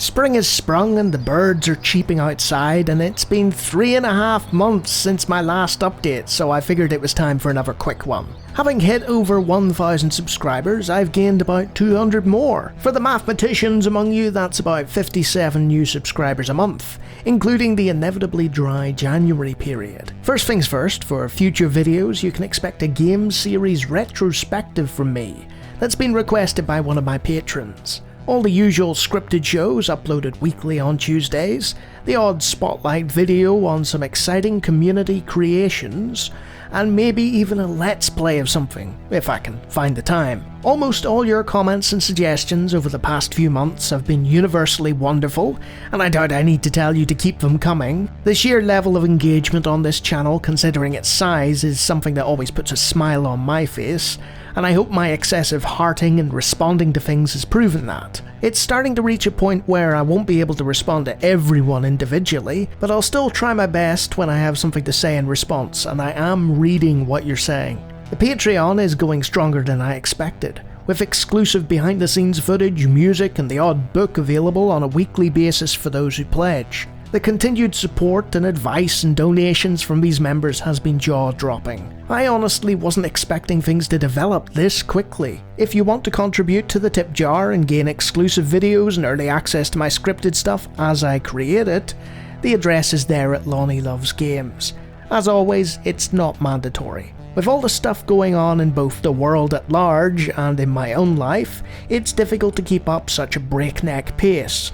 Spring has sprung and the birds are cheeping outside, and it's been 3.5 months since my last update, so I figured it was time for another quick one. Having hit over 1,000 subscribers, I've gained about 200 more. For the mathematicians among you, that's about 57 new subscribers a month, including the inevitably dry January period. First things first, for future videos you can expect a game series retrospective from me that's been requested by one of my patrons. All the usual scripted shows uploaded weekly on Tuesdays, the odd spotlight video on some exciting community creations, and maybe even a let's play of something, if I can find the time. Almost all your comments and suggestions over the past few months have been universally wonderful, and I doubt I need to tell you to keep them coming. The sheer level of engagement on this channel, considering its size, is something that always puts a smile on my face, and I hope my excessive hearting and responding to things has proven that. It's starting to reach a point where I won't be able to respond to everyone individually, but I'll still try my best when I have something to say in response, and I am reading what you're saying. The Patreon is going stronger than I expected, with exclusive behind the scenes footage, music, and the odd book available on a weekly basis for those who pledge. The continued support and advice and donations from these members has been jaw-dropping. I honestly wasn't expecting things to develop this quickly. If you want to contribute to the tip jar and gain exclusive videos and early access to my scripted stuff as I create it, the address is there at Lonnie Loves Games. As always, it's not mandatory. With all the stuff going on in both the world at large and in my own life, it's difficult to keep up such a breakneck pace.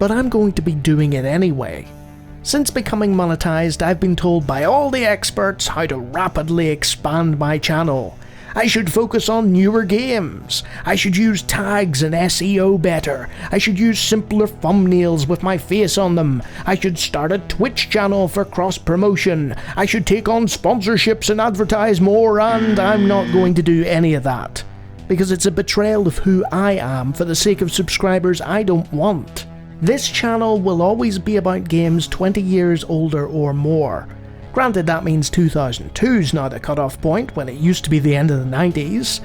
But I'm going to be doing it anyway. Since becoming monetized, I've been told by all the experts how to rapidly expand my channel. I should focus on newer games. I should use tags and SEO better. I should use simpler thumbnails with my face on them. I should start a Twitch channel for cross-promotion. I should take on sponsorships and advertise more, and I'm not going to do any of that. Because it's a betrayal of who I am for the sake of subscribers I don't want. This channel will always be about games 20 years older or more. Granted, that means 2002's now the cutoff point, when it used to be the end of the 90s,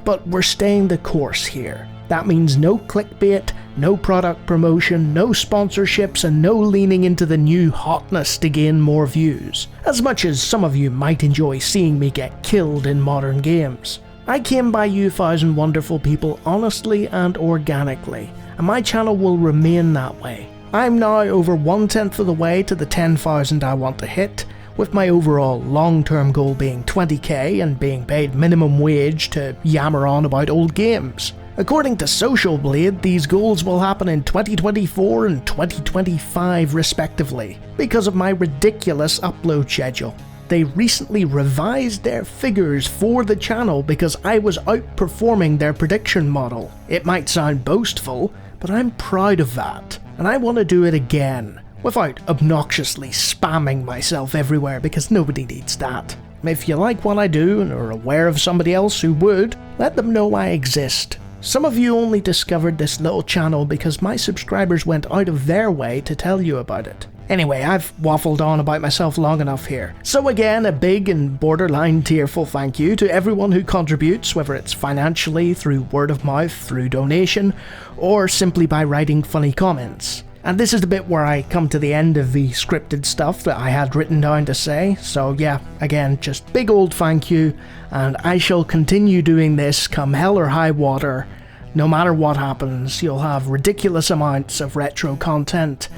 but we're staying the course here. That means no clickbait, no product promotion, no sponsorships, and no leaning into the new hotness to gain more views, as much as some of you might enjoy seeing me get killed in modern games. I came by you thousand wonderful people honestly and organically, and my channel will remain that way. I'm now over 1/10 of the way to the 10,000 I want to hit, with my overall long-term goal being 20k and being paid minimum wage to yammer on about old games. According to Social Blade, these goals will happen in 2024 and 2025 respectively, because of my ridiculous upload schedule. They recently revised their figures for the channel because I was outperforming their prediction model. It might sound boastful, but I'm proud of that, and I want to do it again, without obnoxiously spamming myself everywhere because nobody needs that. If you like what I do and are aware of somebody else who would, let them know I exist. Some of you only discovered this little channel because my subscribers went out of their way to tell you about it. Anyway, I've waffled on about myself long enough here. So again, a big and borderline tearful thank you to everyone who contributes, whether it's financially, through word of mouth, through donation, or simply by writing funny comments. And this is the bit where I come to the end of the scripted stuff that I had written down to say, so yeah, again, just big old thank you, and I shall continue doing this come hell or high water. No matter what happens, you'll have ridiculous amounts of retro content,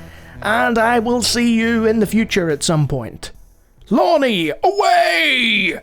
and I will see you in the future at some point. Lonnie, away!